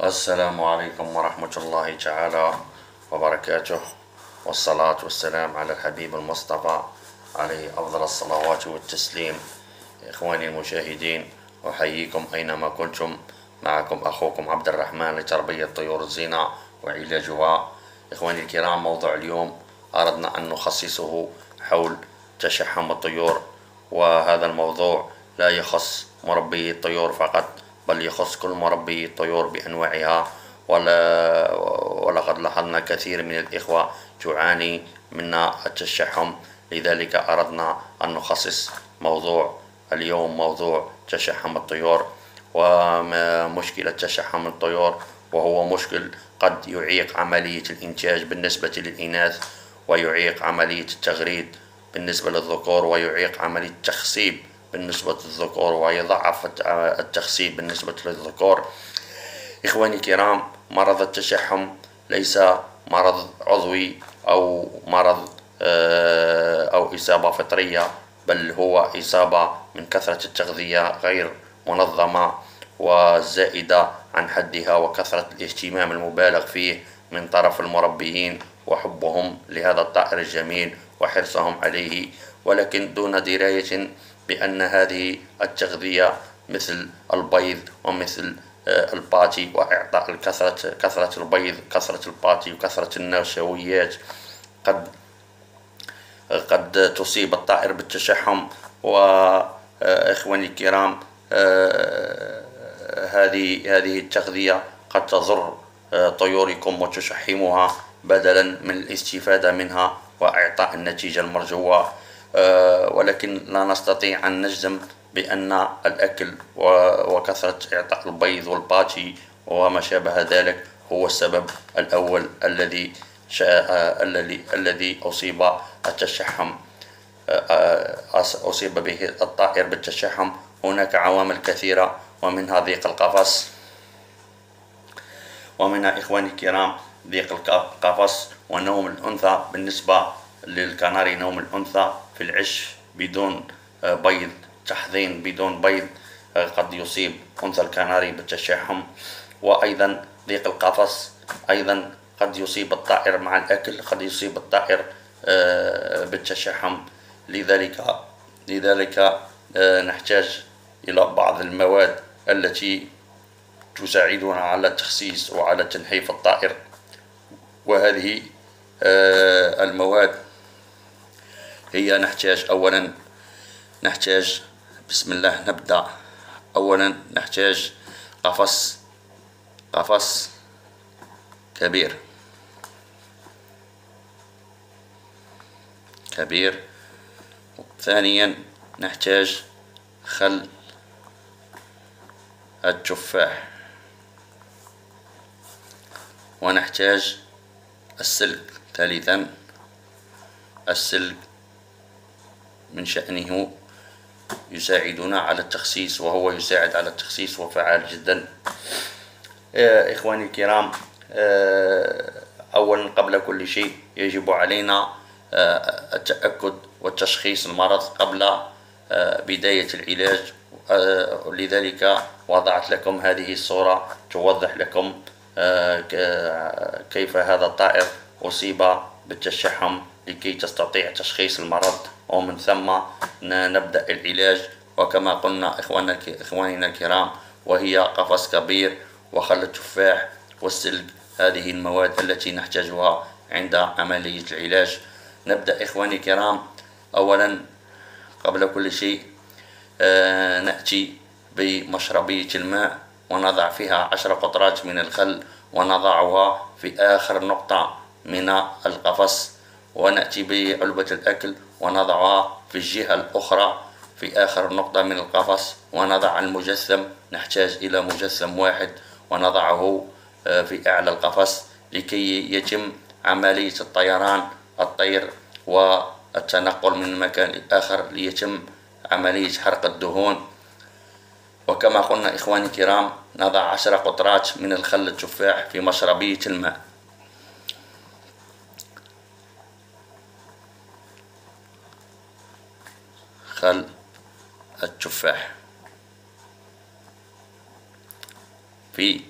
السلام عليكم ورحمة الله تعالى وبركاته، والصلاة والسلام على الحبيب المصطفى عليه أفضل الصلوات والتسليم. إخواني المشاهدين، أحييكم أينما كنتم. معكم أخوكم عبد الرحمن لتربية طيور الزينة وعلاجها. إخواني الكرام، موضوع اليوم أردنا أن نخصصه حول تشحم الطيور، وهذا الموضوع لا يخص مربي الطيور فقط، بل يخص كل مربي الطيور بأنواعها. ولقد لاحظنا كثير من الإخوة تعاني من التشحم، لذلك أردنا أن نخصص موضوع اليوم موضوع تشحم الطيور ومشكلة تشحم الطيور. وهو مشكل قد يعيق عملية الإنتاج بالنسبة للإناث، ويعيق عملية التغريد بالنسبة للذكور، ويعيق عملية التخصيب بالنسبة للذكور، ويضعف التخصيب بالنسبة للذكور. إخواني الكرام، مرض التشحم ليس مرض عضوي أو مرض أو إصابة فطرية، بل هو إصابة من كثرة التغذية غير منظمة وزائدة عن حدها، وكثرة الاهتمام المبالغ فيه من طرف المربيين، وحبهم لهذا الطائر الجميل وحرصهم عليه، ولكن دون دراية بأن هذه التغذية مثل البيض ومثل الباتي، وإعطاء كثرة البيض، كثرة الباتي، وكثرة النشويات قد تصيب الطائر بالتشحم. وإخواني الكرام، هذه التغذية قد تضر طيوركم وتشحمها بدلا من الاستفادة منها وإعطاء النتيجة المرجوة. ولكن لا نستطيع أن نجزم بأن الأكل وكثرة إعطاء البيض والباتي وما شابه ذلك هو السبب الأول الذي أصيب التشحم أصيب به الطائر بالتشحم. هناك عوامل كثيرة، ومنها ضيق القفص، ومنها إخواني الكرام ضيق القفص ونوم الأنثى. بالنسبة للكناري، نوم الأنثى في العش بدون بيض، تحضين بدون بيض، قد يصيب أنثى الكناري بالتشحم. وأيضا ضيق القفص أيضا قد يصيب الطائر مع الأكل، قد يصيب الطائر بالتشحم. لذلك نحتاج إلى بعض المواد التي تساعدنا على تخسيس وعلى تنحيف الطائر. وهذه المواد هي نحتاج بسم الله نبدأ. أولا نحتاج قفص كبير. ثانيا نحتاج خل التفاح، ونحتاج السلك. ثالثا السلك من شأنه يساعدنا على التخسيس، وهو يساعد على التخسيس وفعال جدا. إخواني الكرام، أولا قبل كل شيء يجب علينا التأكد وتشخيص المرض قبل بداية العلاج. لذلك وضعت لكم هذه الصورة توضح لكم كيف هذا الطائر أصيب بالتشحم، لكي تستطيع تشخيص المرض، ومن ثم نبدأ العلاج. وكما قلنا إخواننا الكرام، وهي قفص كبير وخل التفاح والسلك، هذه المواد التي نحتاجها عند عملية العلاج. نبدأ إخواني الكرام. أولا قبل كل شيء نأتي بمشربية الماء، ونضع فيها 10 قطرات من الخل، ونضعها في آخر نقطة من القفص. ونأتي بعلبة الأكل ونضعها في الجهة الأخرى في آخر نقطة من القفص، ونضع المجسم. نحتاج إلى مجسم واحد ونضعه في أعلى القفص لكي يتم عملية الطير والتنقل من مكان آخر، ليتم عملية حرق الدهون. وكما قلنا إخواني الكرام، نضع 10 قطرات من الخل التفاح في مشربية الماء. خل التفاح في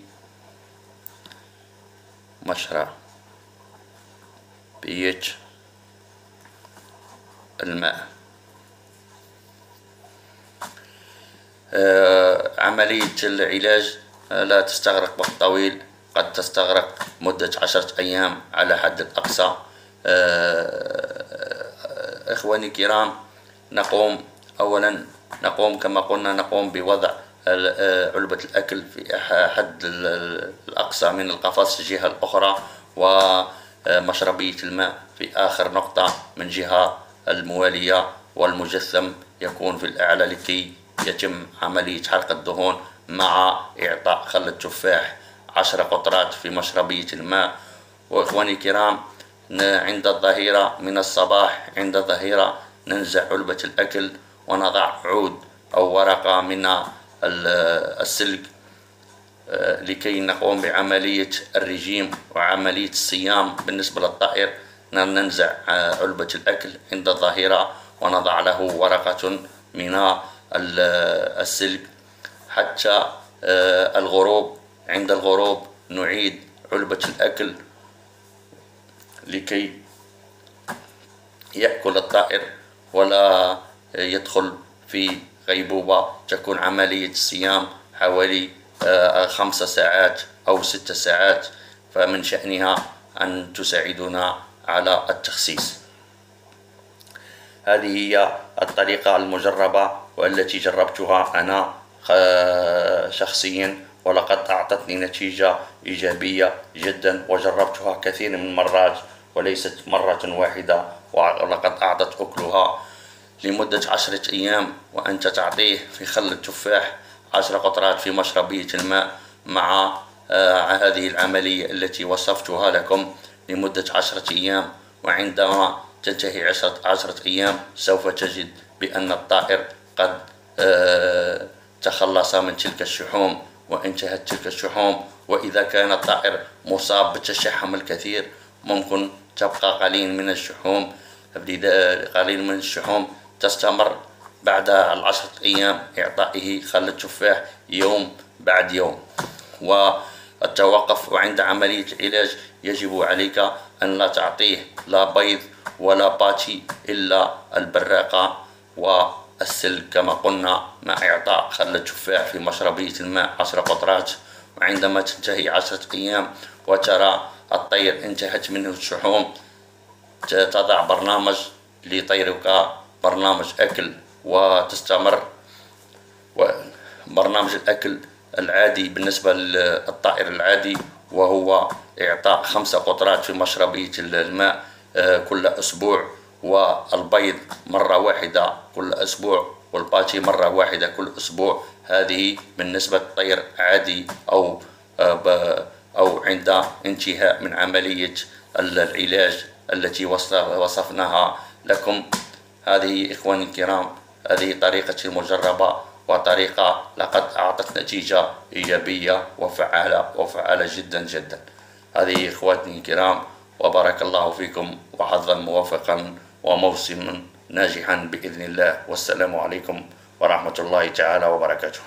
مشربية الماء. عملية العلاج لا تستغرق وقت طويل، قد تستغرق مدة 10 أيام على حد الأقصى. إخواني الكرام، أولا نقوم كما قلنا، نقوم بوضع علبة الأكل في حد الأقصى من القفص الجهة الأخرى، ومشربية الماء في آخر نقطة من جهة الموالية، والمجثم يكون في الأعلى لكي يتم عملية حرق الدهون، مع إعطاء خل التفاح 10 قطرات في مشربية الماء. وإخواني الكرام، عند الظهيرة من الصباح، عند الظهيرة ننزع علبة الأكل ونضع عود أو ورقة من السلك لكي نقوم بعملية الرجيم وعملية الصيام. بالنسبة للطائر ننزع علبة الأكل عند الظهيرة ونضع له ورقة من السلك حتى الغروب. عند الغروب نعيد علبة الأكل لكي يأكل الطائر ولا يدخل في غيبوبة. تكون عملية الصيام حوالي 5 ساعات أو 6 ساعات، فمن شأنها أن تساعدنا على التخسيس. هذه هي الطريقة المجربة والتي جربتها أنا شخصيا، ولقد أعطتني نتيجة إيجابية جدا، وجربتها كثير من المرات وليست مرة واحدة، ولقد أعطت أكلها لمدة 10 أيام. وأنت تعطيه في خل التفاح 10 قطرات في مشربية الماء مع هذه العملية التي وصفتها لكم لمدة 10 أيام، وعندما تنتهي 10 أيام سوف تجد بأن الطائر قد تخلص من تلك الشحوم وانتهت تلك الشحوم. وإذا كان الطائر مصاب بالتشحم الكثير ممكن تبقى قليل من الشحوم تستمر بعد 10 أيام إعطائه خل التفاح يوم بعد يوم. والتوقف عند عملية العلاج يجب عليك أن لا تعطيه لا بيض ولا باتي إلا البراقة والسلك كما قلنا، مع إعطاء خل التفاح في مشربية الماء 10 قطرات. وعندما تنتهي 10 أيام وترى الطير انتهت منه الشحوم، تضع برنامج لطيرك، برنامج أكل، وتستمر. وبرنامج الأكل العادي بالنسبة للطائر العادي وهو إعطاء 5 قطرات في مشربية الماء كل أسبوع، والبيض مرة واحدة كل أسبوع، والباتي مرة واحدة كل أسبوع. هذه بالنسبة للطير عادي أو عند انتهاء من عملية العلاج التي وصفناها لكم. هذه إخواني الكرام، هذه طريقتي المجربة، وطريقة لقد أعطت نتيجة إيجابية وفعالة جدا جدا. هذه إخواتي الكرام، وبارك الله فيكم، وحظا موفقا وموسما ناجحا بإذن الله. والسلام عليكم ورحمة الله تعالى وبركاته.